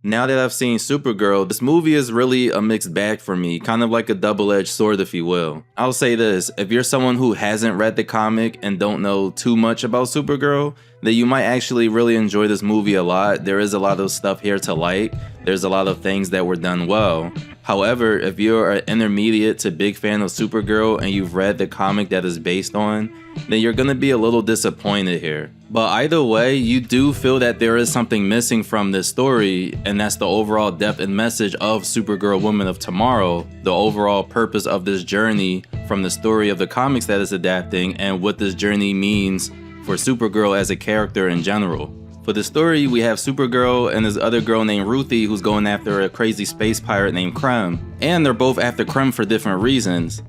Now that I've seen Supergirl, this movie is really a mixed bag for me, kind of like a double-edged sword if you will. I'll say this, if you're someone who hasn't read the comic and don't know too much about Supergirl, then you might actually really enjoy this movie a lot. There is a lot of stuff here to like, there's a lot of things that were done well. However, if you're an intermediate to big fan of Supergirl and you've read the comic that is based on, then you're gonna be a little disappointed here. But either way, you do feel that there is something missing from this story, and that's the overall depth and message of Supergirl Woman of Tomorrow, the overall purpose of this journey from the story of the comics that is adapting, and what this journey means for Supergirl as a character in general. For the story, we have Supergirl and this other girl named Ruthie who's going after a crazy space pirate named Krem, and they're both after Krem for different reasons.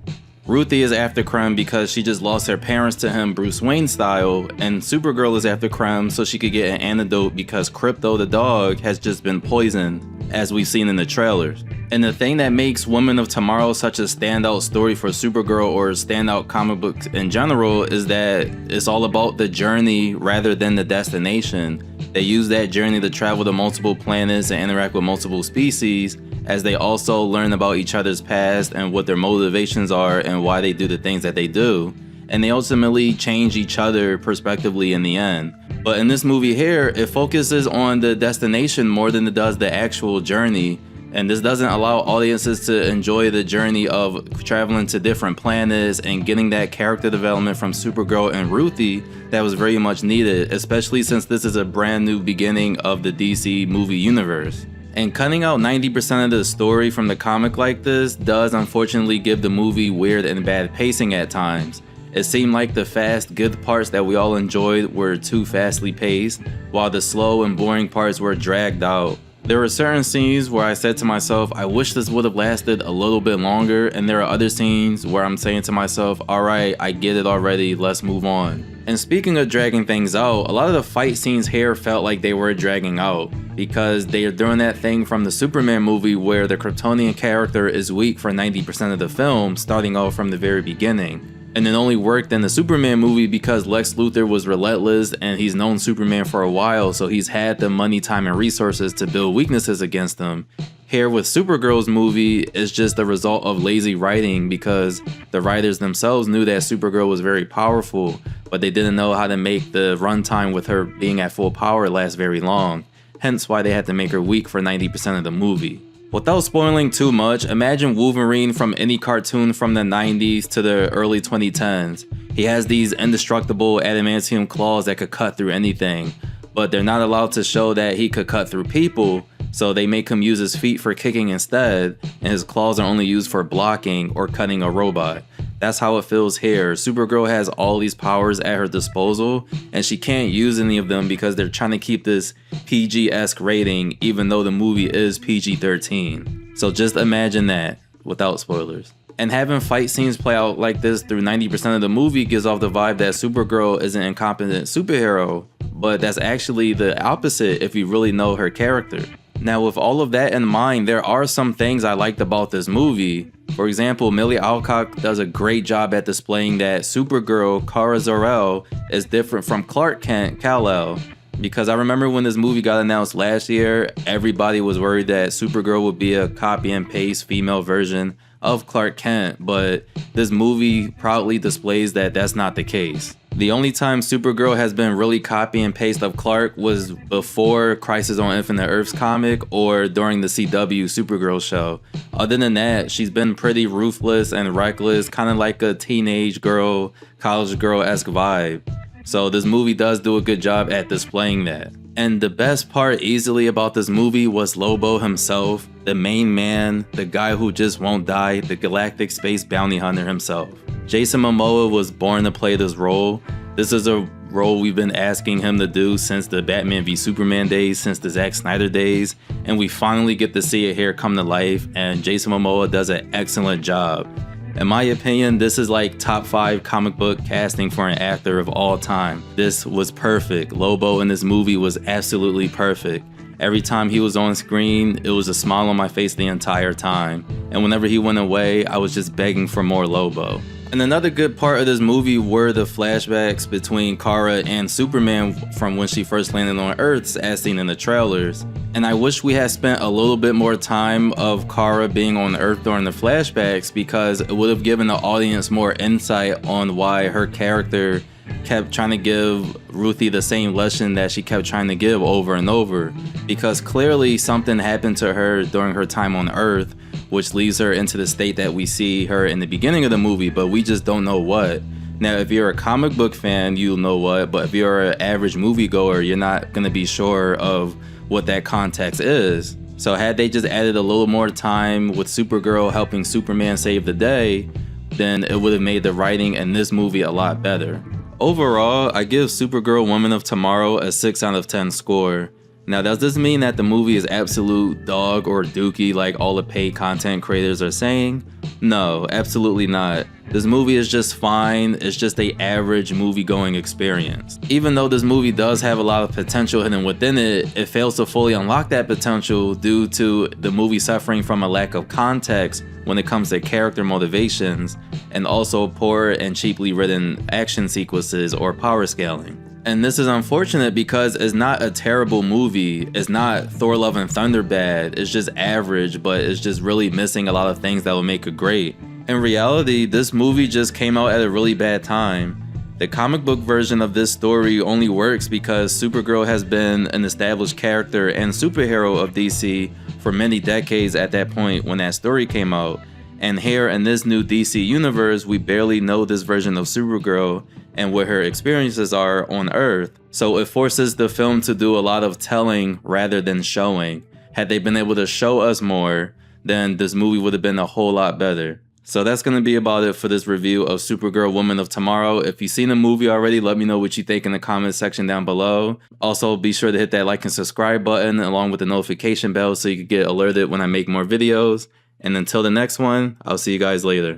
Ruthie is after Krem because she just lost her parents to him Bruce Wayne style, and Supergirl is after Krem so she could get an antidote because Crypto the dog has just been poisoned, as we've seen in the trailers. And the thing that makes Woman of Tomorrow such a standout story for Supergirl, or standout comic books in general, is that it's all about the journey rather than the destination. They use that journey to travel to multiple planets and interact with multiple species, as they also learn about each other's past and what their motivations are and why they do the things that they do. And they ultimately change each other prospectively in the end. But in this movie here, it focuses on the destination more than it does the actual journey. And this doesn't allow audiences to enjoy the journey of traveling to different planets and getting that character development from Supergirl and Ruthie that was very much needed, especially since this is a brand new beginning of the DC movie universe. And cutting out 90% of the story from the comic like this does unfortunately give the movie weird and bad pacing at times. It seemed like the fast, good parts that we all enjoyed were too fastly paced, while the slow and boring parts were dragged out. There were certain scenes where I said to myself, I wish this would have lasted a little bit longer, and there are other scenes where I'm saying to myself, alright, I get it already, let's move on. And speaking of dragging things out, a lot of the fight scenes here felt like they were dragging out, because they are doing that thing from the Superman movie where the Kryptonian character is weak for 90% of the film, starting off from the very beginning. And it only worked in the Superman movie because Lex Luthor was relentless and he's known Superman for a while, so he's had the money, time, and resources to build weaknesses against him. Here with Supergirl's movie, it's just the result of lazy writing because the writers themselves knew that Supergirl was very powerful, but they didn't know how to make the runtime with her being at full power last very long, hence why they had to make her weak for 90% of the movie. Without spoiling too much, imagine Wolverine from any cartoon from the 90s to the early 2010s. He has these indestructible adamantium claws that could cut through anything, but they're not allowed to show that he could cut through people, so they make him use his feet for kicking instead, and his claws are only used for blocking or cutting a robot. That's how it feels here. Supergirl has all these powers at her disposal, and she can't use any of them because they're trying to keep this PG-esque rating, even though the movie is PG-13. So just imagine that, without spoilers. And having fight scenes play out like this through 90% of the movie gives off the vibe that Supergirl is an incompetent superhero, but that's actually the opposite if you really know her character. Now, with all of that in mind, there are some things I liked about this movie. For example, Millie Alcock does a great job at displaying that Supergirl, Kara Zor-El, is different from Clark Kent, Kal-El. Because I remember when this movie got announced last year, everybody was worried that Supergirl would be a copy and paste female version of Clark Kent, but this movie proudly displays that that's not the case. The only time Supergirl has been really copy and paste of Clark was before Crisis on Infinite Earths comic or during the CW Supergirl show. Other than that, she's been pretty ruthless and reckless, kind of like a teenage girl, college girl-esque vibe. So this movie does do a good job at displaying that. And the best part easily about this movie was Lobo himself, the main man, the guy who just won't die, the galactic space bounty hunter himself. Jason Momoa was born to play this role. This is a role we've been asking him to do since the Batman v Superman days, since the Zack Snyder days, and we finally get to see it here come to life, and Jason Momoa does an excellent job. In my opinion, this is like top 5 comic book casting for an actor of all time. This was perfect. Lobo in this movie was absolutely perfect. Every time he was on screen, it was a smile on my face the entire time. And whenever he went away, I was just begging for more Lobo. And another good part of this movie were the flashbacks between Kara and Superman from when she first landed on Earth, as seen in the trailers. And I wish we had spent a little bit more time of Kara being on Earth during the flashbacks, because it would have given the audience more insight on why her character kept trying to give Ruthie the same lesson that she kept trying to give over and over. Because clearly something happened to her during her time on Earth, which leads her into the state that we see her in the beginning of the movie, but we just don't know what. Now, if you're a comic book fan, you'll know what, but if you're an average moviegoer, you're not going to be sure of what that context is. So had they just added a little more time with Supergirl helping Superman save the day, then it would have made the writing in this movie a lot better. Overall, I give Supergirl Woman of Tomorrow a 6 out of 10 score. Now, does this mean that the movie is absolute dog or dookie like all the paid content creators are saying? No, absolutely not. This movie is just fine. It's just a average movie-going experience. Even though this movie does have a lot of potential hidden within it, it fails to fully unlock that potential due to the movie suffering from a lack of context when it comes to character motivations, and also poor and cheaply written action sequences or power scaling. And this is unfortunate because it's not a terrible movie. It's not Thor Love and Thunder bad. It's just average, but it's just really missing a lot of things that will make it great. In reality, this movie just came out at a really bad time. The comic book version of this story only works because Supergirl has been an established character and superhero of DC for many decades at that point when that story came out. And here in this new DC universe, we barely know this version of Supergirl and what her experiences are on Earth. So it forces the film to do a lot of telling rather than showing. Had they been able to show us more, then this movie would have been a whole lot better. So that's going to be about it for this review of Supergirl Woman of Tomorrow. If you've seen the movie already, let me know what you think in the comments section down below. Also, be sure to hit that like and subscribe button along with the notification bell so you can get alerted when I make more videos. And until the next one, I'll see you guys later.